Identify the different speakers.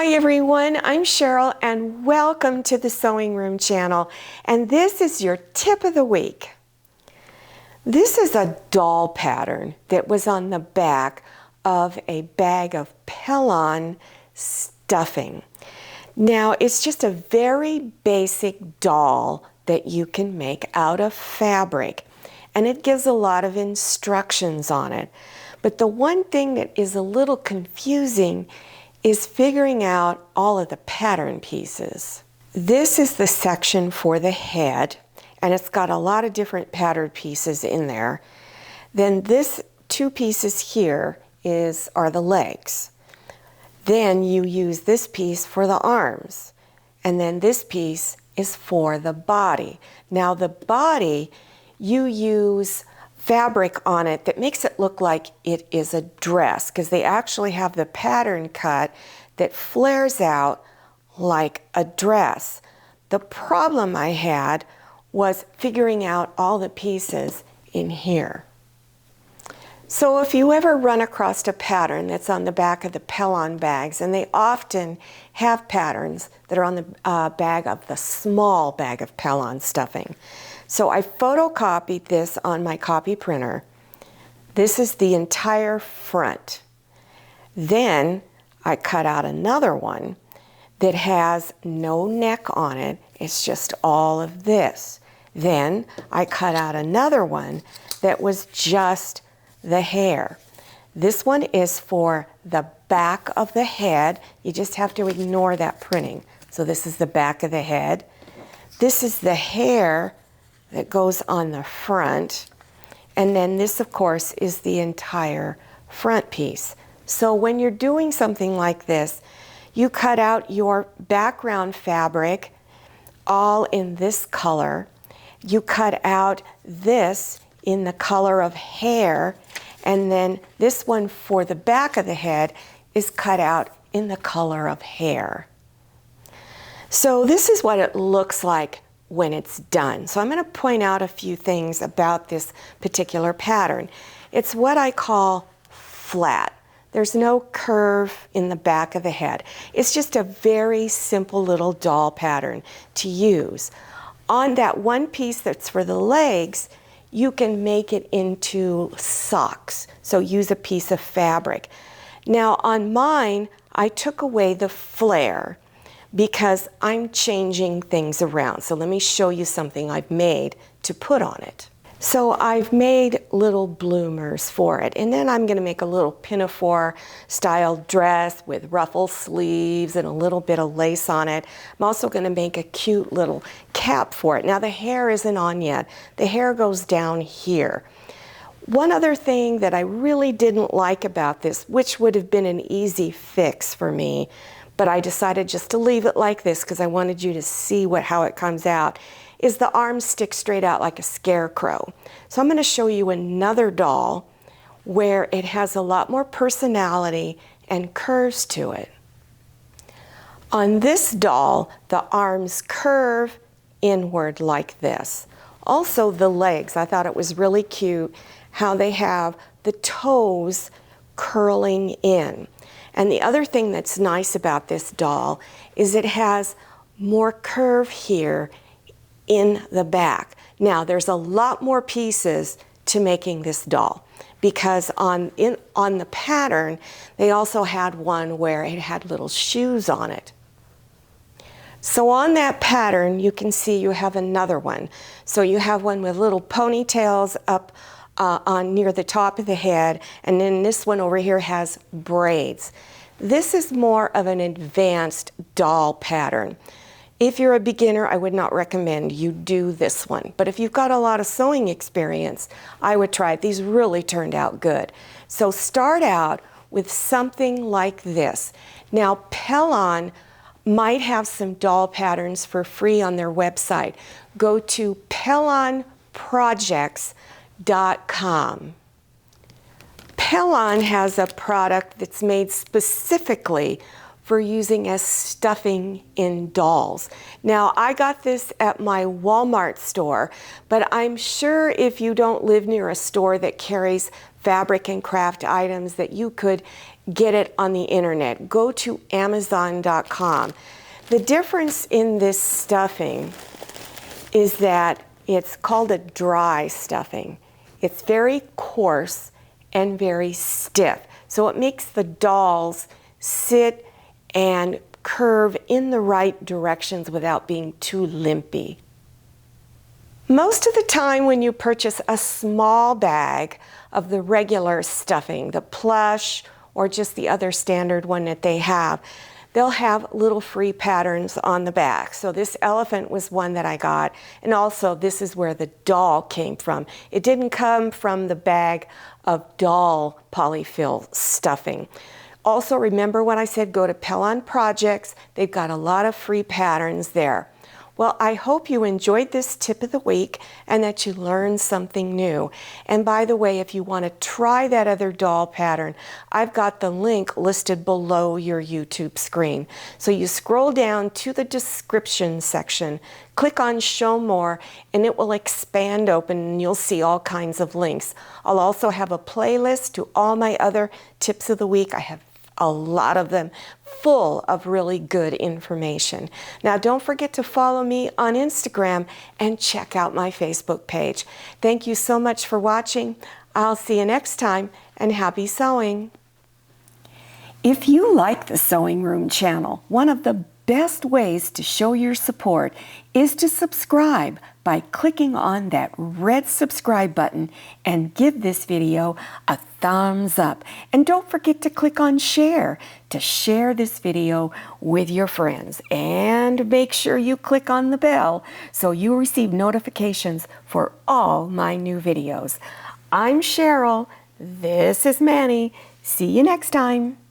Speaker 1: Hi everyone, I'm Cheryl and welcome to the Sewing Room channel, and this is your tip of the week. This is a doll pattern that was on the back of a bag of Pellon stuffing. Now it's just a very basic doll that you can make out of fabric, and it gives a lot of instructions on it. But the one thing that is a little confusing is figuring out all of the pattern pieces. This is the section for the head, and it's got a lot of different pattern pieces in there. Then this two pieces here are the legs. Then you use this piece for the arms, and then this piece is for the body. Now the body, you use fabric on it that makes it look like it is a dress, because they actually have the pattern cut that flares out like a dress. The problem I had was figuring out all the pieces in here. So if you ever run across a pattern that's on the back of the Pellon bags, and they often have patterns that are on the bag of the small bag of Pellon stuffing. So I photocopied this on my copy printer. This is the entire front. Then I cut out another one that has no neck on it. It's just all of this. Then I cut out another one that was just the hair. This one is for the back of the head. You just have to ignore that printing. So this is the back of the head. This is the hair that goes on the front, and then this of course is the entire front piece. So when you're doing something like this, you cut out your background fabric all in this color, you cut out this in the color of hair, and then this one for the back of the head is cut out in the color of hair. So this is what it looks like when it's done. So I'm going to point out a few things about this particular pattern. It's what I call flat. There's no curve in the back of the head. It's just a very simple little doll pattern to use. On that one piece that's for the legs, you can make it into socks. So use a piece of fabric. Now on mine, I took away the flare because I'm changing things around. So let me show you something I've made to put on it. So I've made little bloomers for it, and then I'm gonna make a little pinafore style dress with ruffle sleeves and a little bit of lace on it. I'm also gonna make a cute little cap for it. Now the hair isn't on yet. The hair goes down here. One other thing that I really didn't like about this, which would have been an easy fix for me, but I decided just to leave it like this because I wanted you to see how it comes out, is the arms stick straight out like a scarecrow. So I'm going to show you another doll where it has a lot more personality and curves to it. On this doll, the arms curve inward like this. Also the legs, I thought it was really cute how they have the toes curling in. And the other thing that's nice about this doll is it has more curve here in the back. Now there's a lot more pieces to making this doll, because on the pattern they also had one where it had little shoes on it. So on that pattern you can see you have another one. So you have one with little ponytails up on near the top of the head, and then this one over here has braids. This is more of an advanced doll pattern. If you're a beginner, I would not recommend you do this one. But if you've got a lot of sewing experience, I would try it. These really turned out good. So start out with something like this. Now, Pellon might have some doll patterns for free on their website. Go to PellonProjects.com. Pellon has a product that's made specifically for using as stuffing in dolls. Now, I got this at my Walmart store, but I'm sure if you don't live near a store that carries fabric and craft items that you could get it on the internet. Go to Amazon.com. The difference in this stuffing is that it's called a dry stuffing. It's very coarse and very stiff. So it makes the dolls sit and curve in the right directions without being too limpy. Most of the time when you purchase a small bag of the regular stuffing, the plush or just the other standard one that they have, they'll have little free patterns on the back. So this elephant was one that I got, and also this is where the doll came from. It didn't come from the bag of doll polyfill stuffing. Also, remember when I said go to Pellon Projects, they've got a lot of free patterns there. Well, I hope you enjoyed this tip of the week and that you learned something new. And by the way, if you want to try that other doll pattern, I've got the link listed below your YouTube screen. So you scroll down to the description section, click on Show More, and it will expand open and you'll see all kinds of links. I'll also have a playlist to all my other tips of the week. I have a lot of them full of really good information. Now, don't forget to follow me on Instagram and check out my Facebook page. Thank you so much for watching. I'll see you next time, and happy sewing. If you like the Sewing Room channel, one of the best ways to show your support is to subscribe by clicking on that red subscribe button and give this video a thumbs up. And don't forget to click on share to share this video with your friends. And make sure you click on the bell so you receive notifications for all my new videos. I'm Cheryl. This is Manny. See you next time.